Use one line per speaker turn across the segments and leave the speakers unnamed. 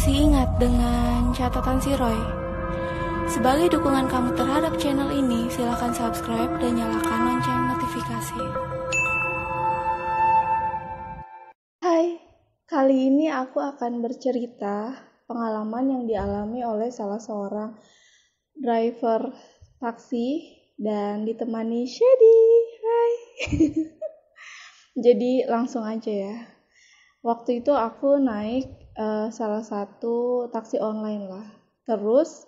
Masih ingat dengan catatan si Roy? Sebagai dukungan kamu terhadap channel ini, silakan subscribe dan nyalakan lonceng notifikasi.
Hai, kali ini aku akan bercerita pengalaman yang dialami oleh salah seorang driver taksi dan ditemani Shady. Hai. Jadi langsung aja ya. Waktu itu aku naik salah satu taksi online lah. Terus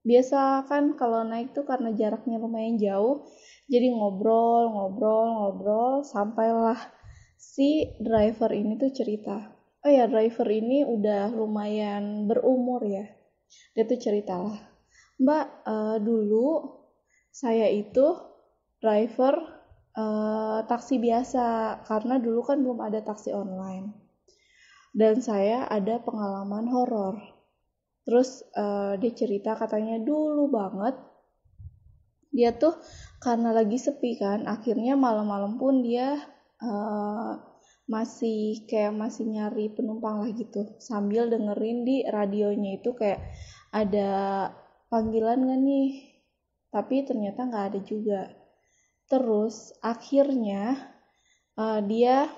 biasa kan kalau naik tuh karena jaraknya lumayan jauh, jadi ngobrol sampailah si driver ini tuh cerita. Oh ya, driver ini udah lumayan berumur ya. Dia tuh cerita lah, Mbak, dulu saya itu driver taksi biasa karena dulu kan belum ada taksi online. Dan saya ada pengalaman horor. Terus dia cerita katanya dulu banget dia tuh karena lagi sepi kan, akhirnya malam-malam pun dia masih nyari penumpang lah gitu, sambil dengerin di radionya itu kayak ada panggilan gak nih, tapi ternyata nggak ada juga. Terus akhirnya dia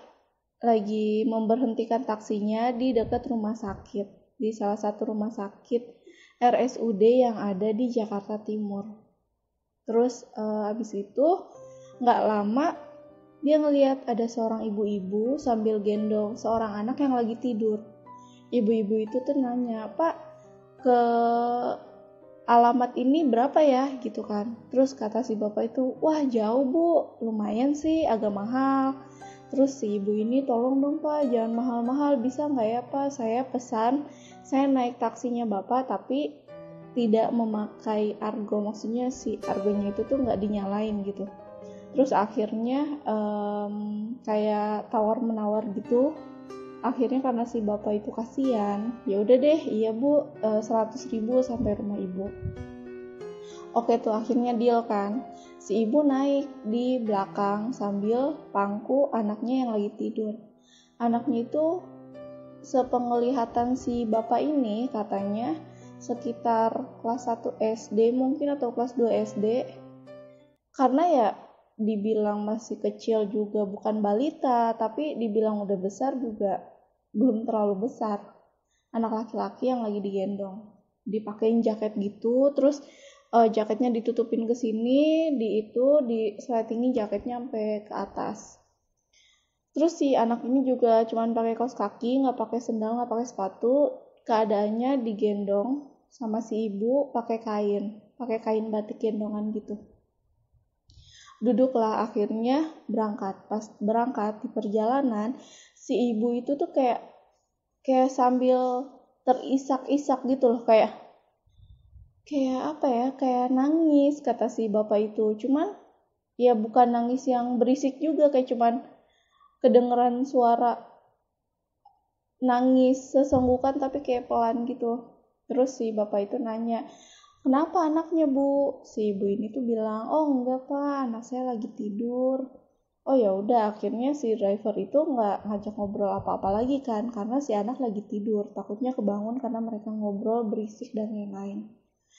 lagi memberhentikan taksinya di dekat rumah sakit, di salah satu rumah sakit RSUD yang ada di Jakarta Timur. Terus abis itu nggak lama dia ngelihat ada seorang ibu-ibu sambil gendong seorang anak yang lagi tidur. Ibu-ibu itu tuh nanya, Pak, ke alamat ini berapa ya gitu kan. Terus kata si bapak itu, wah jauh bu, lumayan sih, agak mahal. Terus si ibu ini, tolong dong Pak, jangan mahal-mahal, bisa nggak ya Pak, saya pesan, saya naik taksinya Bapak tapi tidak memakai argo, maksudnya si argonya itu tuh nggak dinyalain gitu. Terus akhirnya kayak tawar-menawar gitu. Akhirnya karena si bapak itu kasihan, ya udah deh, iya bu, 100.000 sampai rumah ibu. Oke tuh, akhirnya deal kan. Si ibu naik di belakang sambil pangku anaknya yang lagi tidur. Anaknya itu sepenglihatan si bapak ini katanya sekitar kelas 1 SD mungkin atau kelas 2 SD. Karena ya dibilang masih kecil juga bukan balita, tapi dibilang udah besar juga belum terlalu besar. Anak laki-laki yang lagi digendong. Dipakein jaket gitu, terus jaketnya ditutupin ke sini, diseletingin jaketnya sampai ke atas. Terus si anak ini juga cuman pakai kaos kaki, nggak pakai sendal, nggak pakai sepatu. Keadaannya digendong sama si ibu pakai kain batik gendongan gitu. Duduklah, akhirnya berangkat. Pas berangkat di perjalanan, si ibu itu tuh kayak sambil terisak-isak gitu loh, kayak apa ya, kayak nangis kata si bapak itu. Cuman ya bukan nangis yang berisik juga, kayak cuman kedengeran suara nangis sesenggukan tapi kayak pelan gitu. Terus si bapak itu nanya, kenapa anaknya bu? Si ibu ini tuh bilang, oh enggak pak, anak saya lagi tidur. Oh ya udah, akhirnya si driver itu nggak ngajak ngobrol apa-apa lagi kan, karena si anak lagi tidur, takutnya kebangun karena mereka ngobrol berisik dan lain-lain.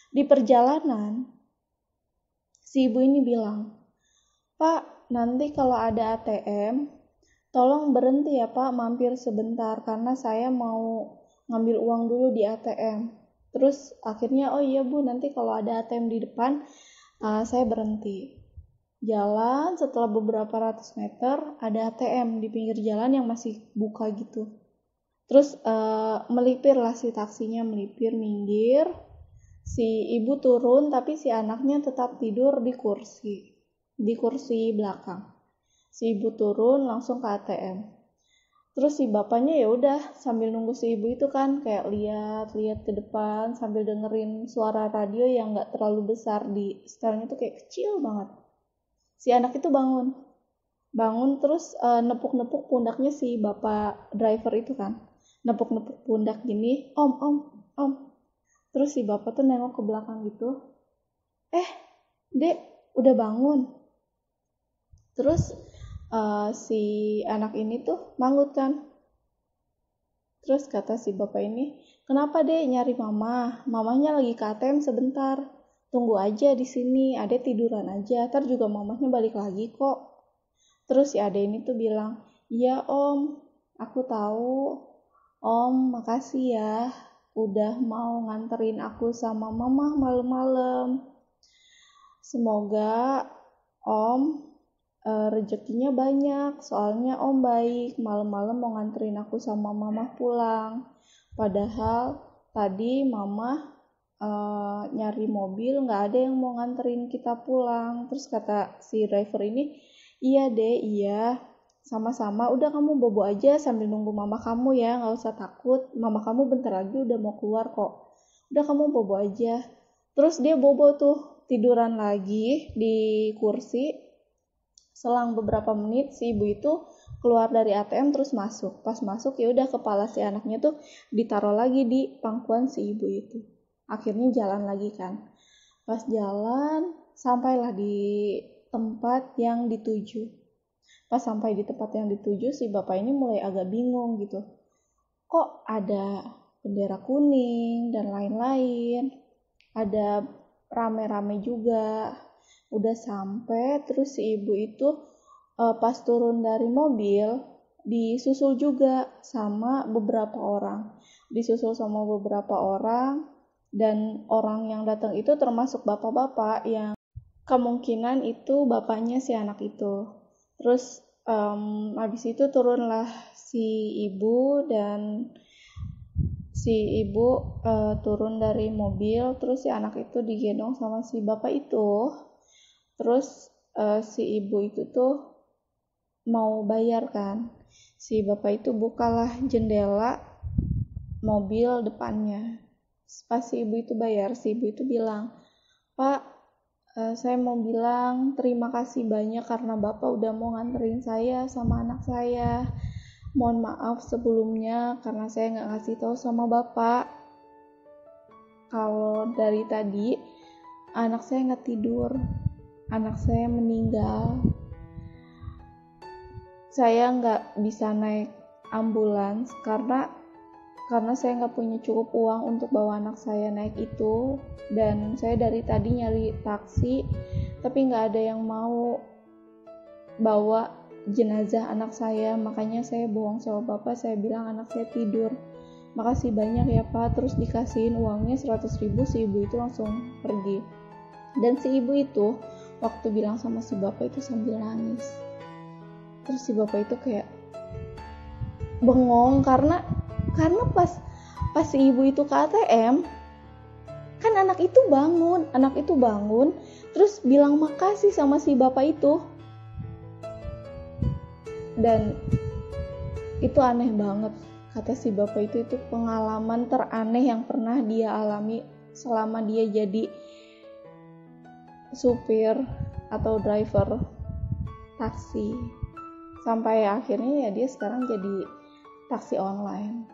Di perjalanan, si ibu ini bilang, Pak, nanti kalau ada ATM, tolong berhenti ya Pak, mampir sebentar, karena saya mau ngambil uang dulu di ATM. Terus akhirnya, oh iya Bu, nanti kalau ada ATM di depan, saya berhenti. Jalan, setelah beberapa ratus meter, ada ATM di pinggir jalan yang masih buka gitu. Terus melipir lah si taksinya, melipir, minggir. Si ibu turun, tapi si anaknya tetap tidur di kursi belakang. Si ibu turun langsung ke ATM. Terus si bapaknya ya udah sambil nunggu si ibu itu kan kayak lihat ke depan sambil dengerin suara radio yang nggak terlalu besar, di setelnya tuh kayak kecil banget. Si anak itu bangun terus nepuk-nepuk pundaknya si bapak driver itu kan, nepuk-nepuk pundak gini, om. Terus si bapak tuh nengok ke belakang gitu, dek udah bangun. Terus si anak ini tuh manggut kan. Terus kata si bapak ini, Kenapa dek nyari mama? Mamanya lagi ke ATM sebentar. Tunggu aja di sini, adek tiduran aja, ntar juga mamanya balik lagi kok. Terus si adek ini tuh bilang, iya om, aku tahu. Om, makasih ya udah mau nganterin aku sama mama malam-malam. Semoga om rezekinya banyak, soalnya om baik, malam-malam mau nganterin aku sama mama pulang. Padahal tadi mama nyari mobil, nggak ada yang mau nganterin kita pulang. Terus kata si driver ini, iya deh, iya, sama-sama, udah kamu bobo aja sambil nunggu mama kamu ya, nggak usah takut, mama kamu bentar lagi udah mau keluar kok, udah kamu bobo aja. Terus dia bobo tuh, tiduran lagi di kursi. Selang beberapa menit si ibu itu keluar dari ATM terus masuk. Pas masuk ya udah kepala si anaknya tuh ditaruh lagi di pangkuan si ibu itu. Akhirnya jalan lagi kan. Pas jalan sampailah di tempat yang dituju. Pas sampai di tempat yang dituju si bapak ini mulai agak bingung gitu. Kok ada bendera kuning dan lain-lain. Ada rame-rame juga. Udah sampai, terus si ibu itu pas turun dari mobil disusul juga sama beberapa orang. Disusul sama beberapa orang, dan orang yang datang itu termasuk bapak-bapak yang kemungkinan itu bapaknya si anak itu. Terus habis itu turunlah si ibu, dan si ibu turun dari mobil, terus si anak itu digendong sama si bapak itu. Terus si ibu itu tuh mau bayar kan. Si bapak itu bukalah jendela mobil depannya. Pas si ibu itu bayar, si ibu itu bilang, Pak, saya mau bilang terima kasih banyak karena bapak udah mau nganterin saya sama anak saya. Mohon maaf sebelumnya karena saya nggak ngasih tahu sama bapak kalau dari tadi anak saya nggak tidur. Anak saya meninggal. Saya nggak bisa naik ambulans karena saya nggak punya cukup uang untuk bawa anak saya naik itu, dan saya dari tadi nyari taksi tapi nggak ada yang mau bawa jenazah anak saya, makanya saya bohong sama bapak, saya bilang anak saya tidur. Makasih banyak ya Pak. Terus dikasihin uangnya 100.000, si ibu itu langsung pergi. Dan si ibu itu waktu bilang sama si bapak itu sambil nangis. Terus si bapak itu kayak bengong karena pas si ibu itu ke ATM kan anak itu bangun terus bilang makasih sama si bapak itu. Dan itu aneh banget, kata si bapak itu pengalaman teraneh yang pernah dia alami selama dia jadi supir atau driver taksi, sampai akhirnya ya dia sekarang jadi taksi online.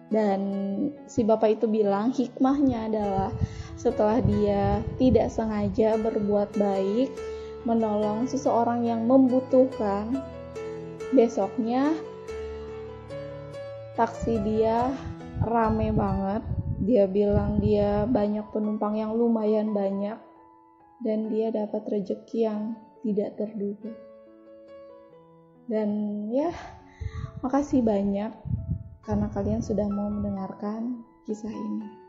Dan si bapak itu bilang hikmahnya adalah setelah dia tidak sengaja berbuat baik menolong seseorang yang membutuhkan, besoknya taksi dia rame banget. Dia bilang dia banyak penumpang yang lumayan banyak, dan dia dapat rezeki yang tidak terduga. Dan ya, makasih banyak karena kalian sudah mau mendengarkan kisah ini.